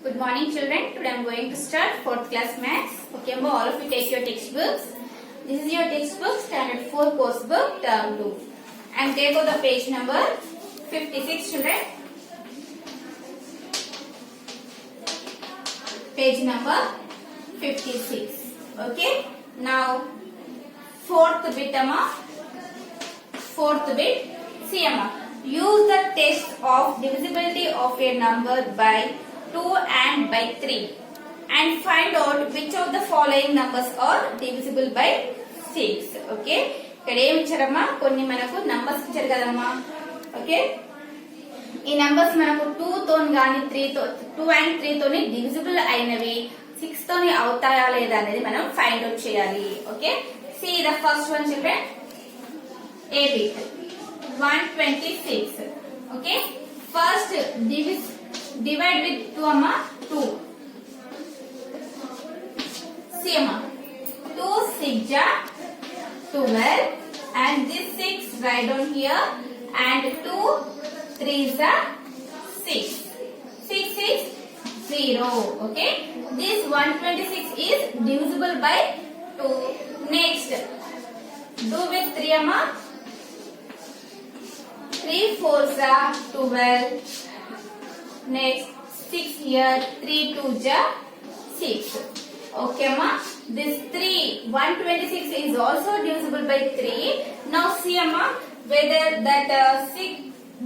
Good morning, children. Today I am going to start 4th class maths. Okay, all of you take your textbooks. This is your textbook, standard 4 course book, term 2. And take out the page number 56, children. Page number 56. Okay. Now, fourth bit, fourth bit. See, use the test of divisibility of a number by 2 and by 3 and find out which of the following numbers are divisible by 6. Okay. ఇక్కడ ఏమి ఇచ్చారమ్మా, కొన్ని మనకు numbers ఇచ్చారు కదమ్మా. Okay, ఈ numbers మనకు 2 తోని గాని 2 and 3 తోని డివిజిబుల్ అయినవి 6 తోని అవుతాయా లేదా అనేది మనం ఫైండ్ అవుట్ చేయాలి. Okay, see the first one children, a bit 126. Okay, first divide with 2 amma, 2. See amma, 2 6 ja 12 and this 6 write down here and 2 3 ja 6. 6 is 0. Okay, this 126 is divisible by 2. Next, do with 3 amma, 3 4 ja 12. Next 6 here, 3 2 ja 6. Okay ma, this 126 is also divisible by 3. Now see ma, whether that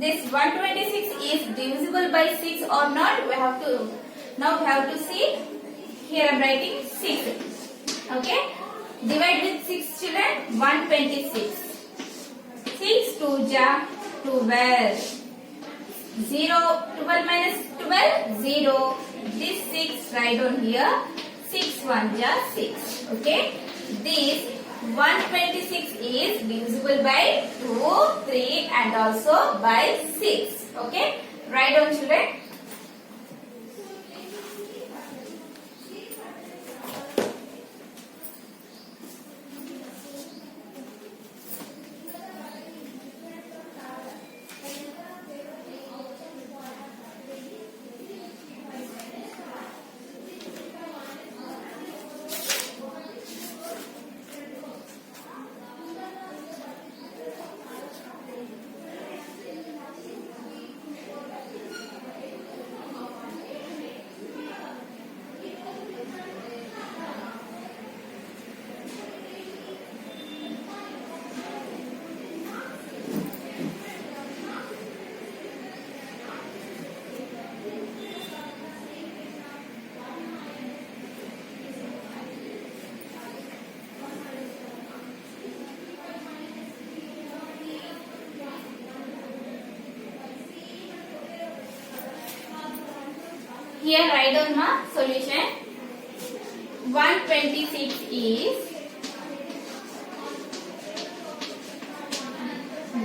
this 126 is divisible by 6 or not. We have to see. Here I am writing 6. Okay, divide with 6 children. 126. 6 2 ja 12. 0, 12 minus 12, 0. This 6 write on here. 6 1 ja 6. Okay. This 126 is divisible by 2, 3 and also by 6. Okay. Write down children. Here write down my solution. 126 is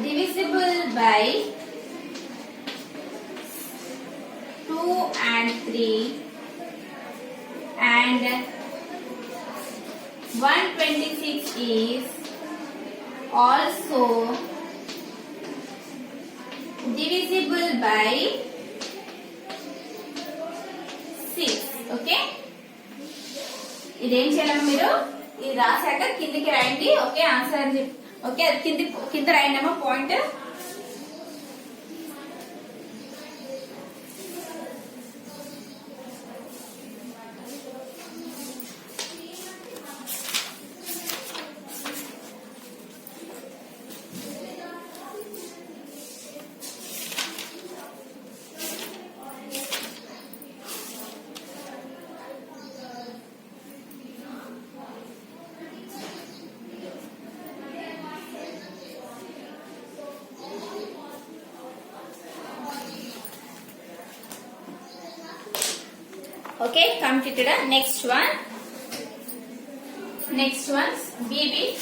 divisible by 2 and 3 and 126 is also divisible by 6. Okay, ఇదేం చేయాలమ్మా, మీరు ఇది రాశాక కిందికి రాయండి. Okay, answer అని చెప్పి okay, అది కింద రాయండి అమ్మా point. Okay, completed. Next one, B bit.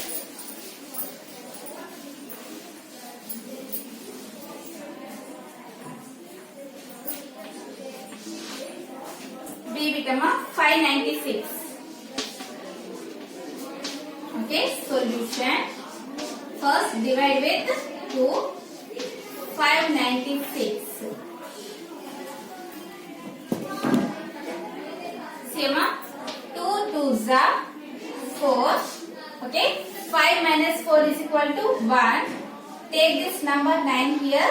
B bit 596. Okay, solution. First divide with 2. 596. see ma, 2 twos are 4. Okay, 5 minus 4 is equal to 1. Take this number 9 here,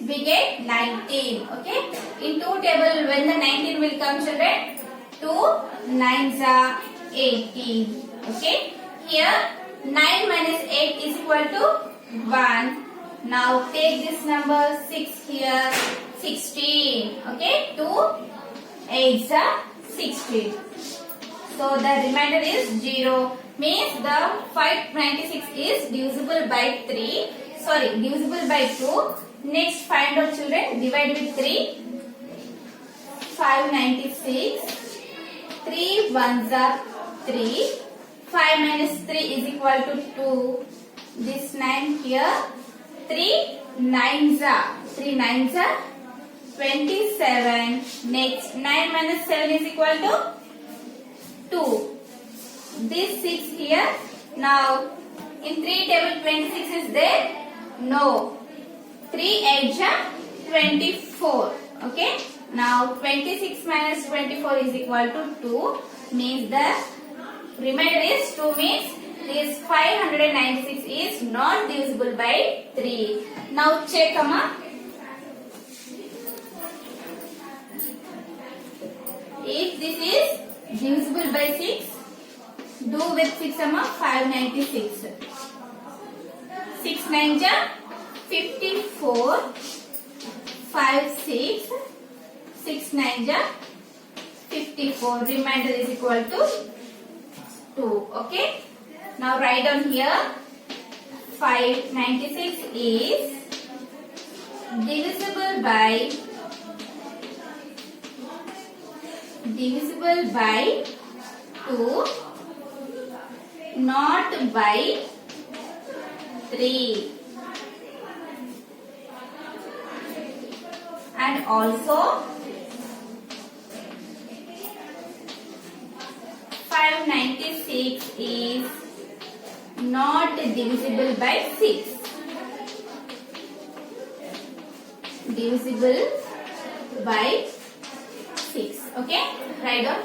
we get 19. Okay, in 2 table when the 19 will come, children, 2 nines are 18. Okay, here 9 minus 8 is equal to 1. Now take this number 6 here, 16. Okay, 2 8s are 16. So the remainder is 0. Means the 596 is divisible by 3. Sorry, divisible by 2. Next find out, children. Divide with 3. 596. 3 ones are 3. 5 minus 3 is equal to 2. This 9 here. 3 nines are 27. Next 9 minus 7 is equal to 2. This 6 here. Now in 3 table 26 is there? No. 3 8s are 24. Okay. Now 26 minus 24 is equal to 2. Means the remainder is 2. Means this 596 is not divisible by 3. Now check, amma. If this is divisible by 6, do with 6, amma, 596. 6 9s are 54. 5 6. 6 9s are 54. Remainder is equal to 2. Okay. Now write down here. 596 is divisible by 2, not by 3. And also 596 is not divisible by 6. Divisible by 6. Okay, write down.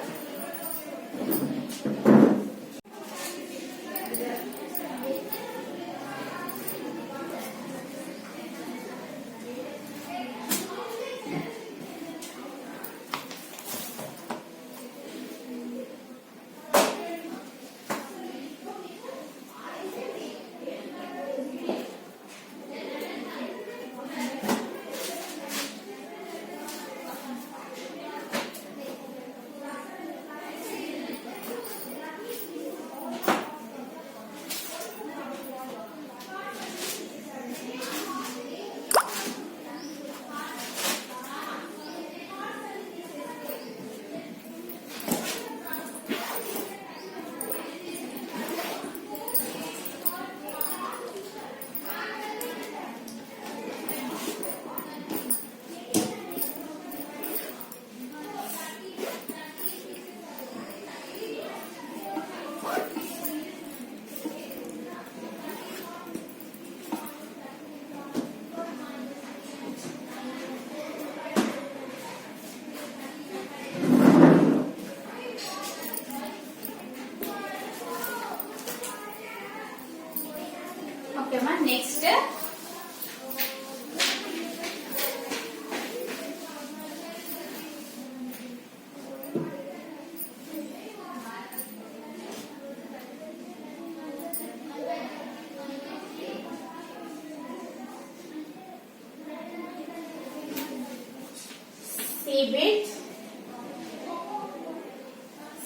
Okay, ma. Next.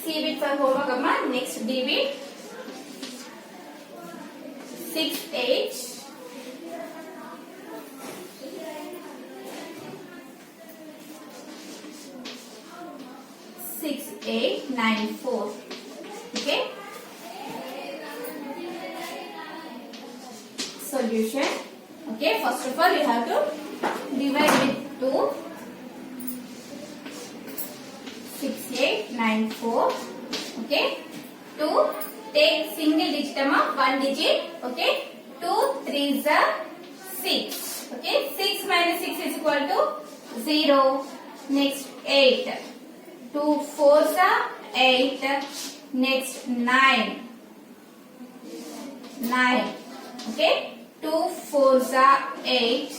C bit for homework, amma. Next D bit. 6 8. 6 8 9 4. Okay. Solution. Okay. First of all, you have to divide with 2. 6 8 9 4. Okay. 2. Take single digit, amma, 1 digit. Okay. 2 3s are 6. Okay. 6 minus 6 is equal to 0. Next 8. 2 4s are 8. Next 9. 9. Okay. 2 4s are 8.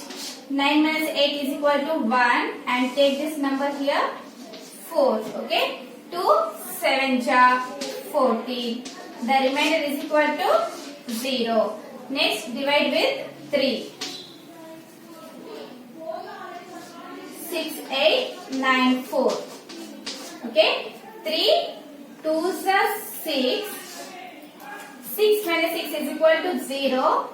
9 minus 8 is equal to 1 and take this number here 4. Okay. 2 7s are 14. The remainder is equal to 0. Next divide with 3. 6 8 9 4. Okay. 3 2s are 6. 6 minus 6 is equal to 0.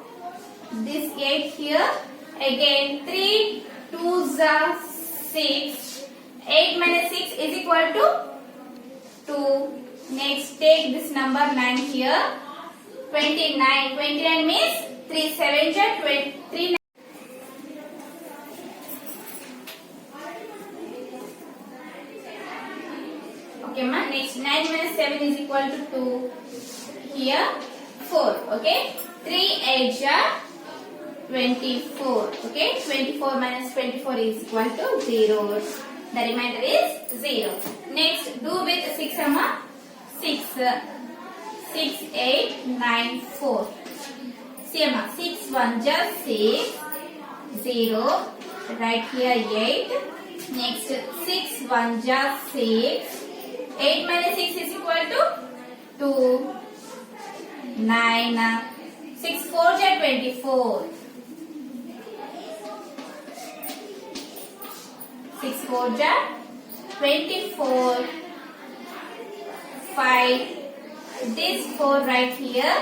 This 8 here. Again 3 2s are 6. 8 minus 6 is equal to 2. Next take this number 9 here. 29. 29 means 3 7s are 3. Okay ma. Next 9 minus 7 is equal to 2. Here 4. Okay. 3 8s are 24. Okay. 24 minus 24 is equal to 0. The remainder is 0. Next do with 6 amma. 6 6 8 9 4. See amma. 6 1 just 6. 0. Right here 8. Next 6 1 just 6. 8 minus 6 is equal to 2. 9. 6 4 are 24. 6 4 are 24. 5. This 4 right here.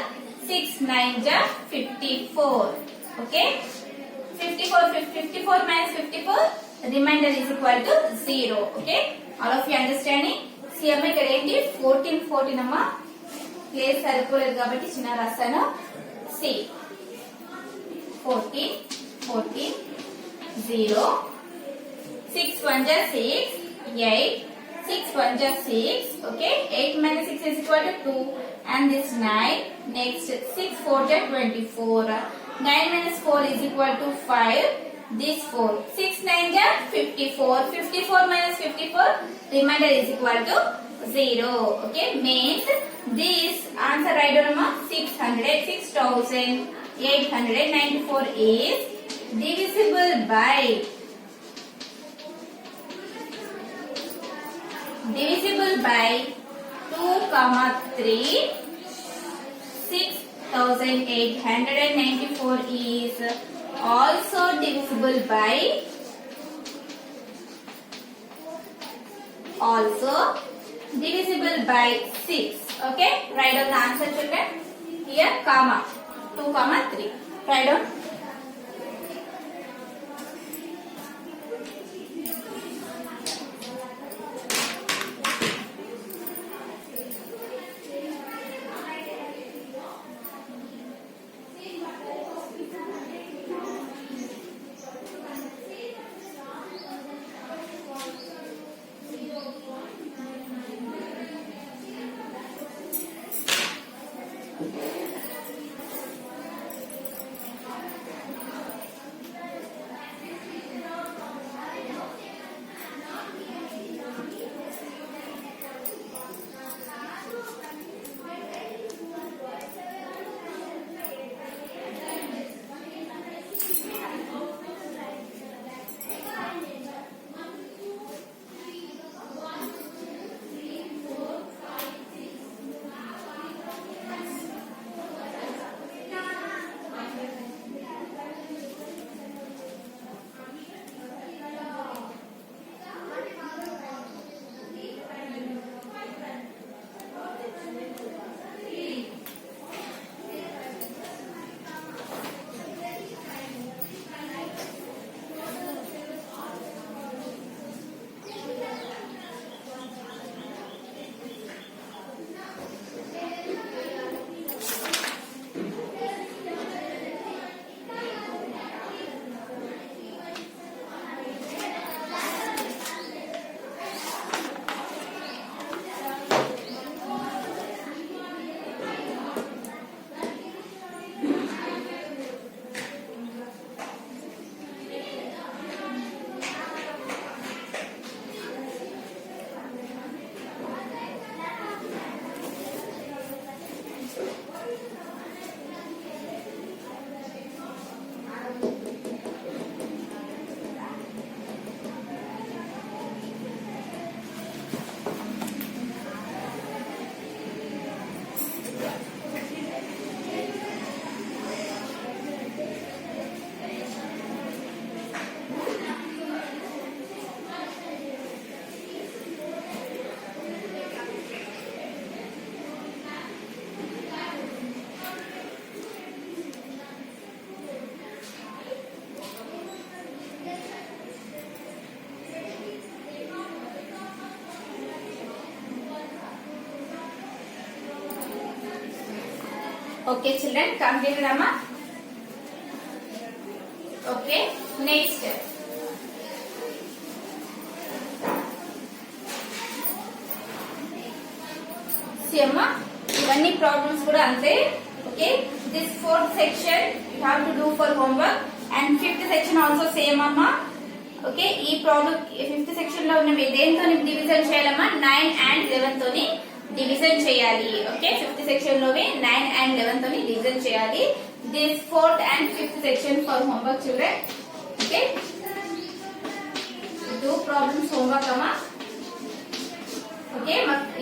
6 9 are 54. Okay. 54 minus 54. Remainder is equal to 0. Okay. All of you understanding? See amma ikkada enti 14 amma. Place సరిపోలేదు కాబట్టి చిన్న రాస్తాను. C 14 0. 6 1 just 6. 8. 6 1 just 6. Okay. 8 minus 6 is equal to 2. And this 9. Next 6 4 just 24. 9 minus 4 is equal to 5. This 4. 6 9 just 54. 54 minus 54. Remainder is equal to 0. Okay. Means this answer right on 6,894 is divisible by 2, 3. 6,894 is also divisible by 6. Okay, write down the answer children. Here comma 2, 3. Write down. Okay, children, completed, Amma. Okay, next. See, Amma, ఇవన్నీ problems కూడా అంతే. Okay, this fourth section you have to do for homework and fifth section also same అమ్మా. Okay, ఈ problem fifth section లో ఉన్న దేంతో division చేయాలమ్మా? 9 and 11 తోని డివిజన్ చేయాలి. ఓకే, ఫిఫ్త్ సెక్షన్ లోనే 9 and 11 తోని డివిజన్ చేయాలి. This fourth and fifth section for homework children. Okay, two problems homework అమ్మా. ఓకే,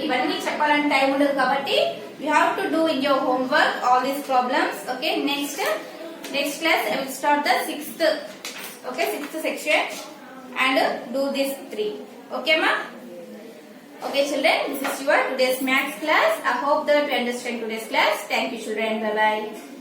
ఇవన్నీ చెప్పాలంటే టైం ఉండదు కాబట్టి you have to do in your homework all these problems. Okay, next class I will start the sixth section and do this 3. Okay ma? Okay children, this is your today's maths class. I hope that you understand today's class. Thank you children. Bye bye.